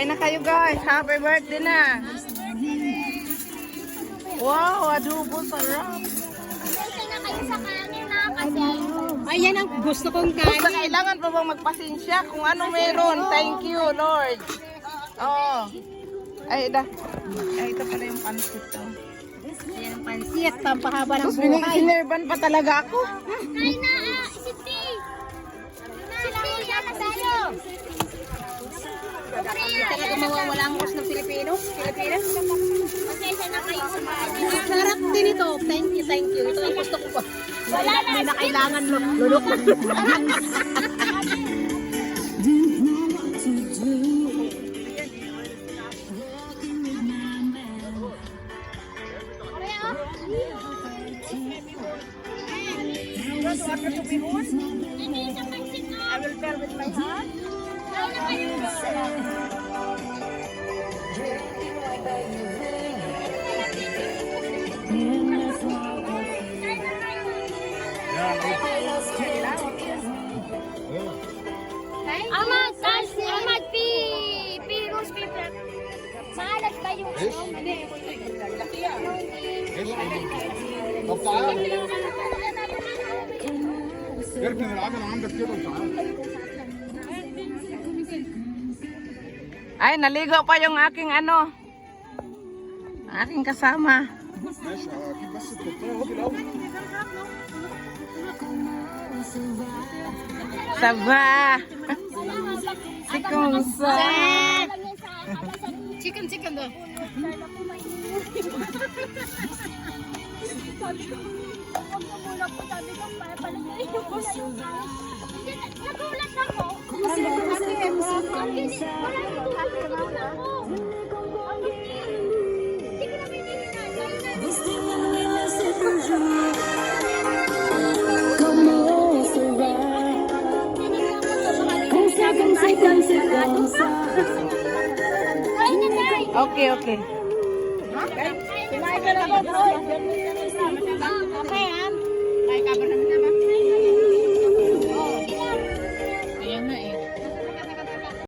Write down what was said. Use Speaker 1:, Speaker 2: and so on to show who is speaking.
Speaker 1: Ay na kayo guys, happy birthday na. Wow, adobo sarap.
Speaker 2: Kasi na kayo sa kanin na kasi.
Speaker 3: Ayan ang gusto kong
Speaker 1: Basta
Speaker 3: kanin.
Speaker 1: kailangan pa bang magpasensya kung ano meron. Thank you, Lord. Oh. Ay, ito pala yung pansit to.
Speaker 3: Ayan ang pansit, pampahaba ng
Speaker 1: Tapos
Speaker 3: buhay.
Speaker 1: sinerban pa talaga ako.
Speaker 2: Kain na, Siti. Siti, yan na tayo.
Speaker 3: Talaga mawawala ang gusto ng Pilipinas.
Speaker 2: Pasensya na kayo sa kanin.
Speaker 3: Sarap din ito. Thank you, thank you. Ito ang gusto ko po. Hindi na kailangan lulok.
Speaker 1: I will bear with my heart.
Speaker 2: Ahmad, Ahmad, Rose paper. Maalat ba yung
Speaker 4: اركن العجل عندك كده وتعالى.
Speaker 1: Ay, naligo pa yung aking aking kasama.
Speaker 4: ماشي هجيب بس التورتيه اهو بالاول.
Speaker 1: Saba. Si Kungsa.
Speaker 3: Chicken daw.
Speaker 2: Nagulat ako.
Speaker 1: Okay, okay.
Speaker 2: Kumain ka na ba, bro?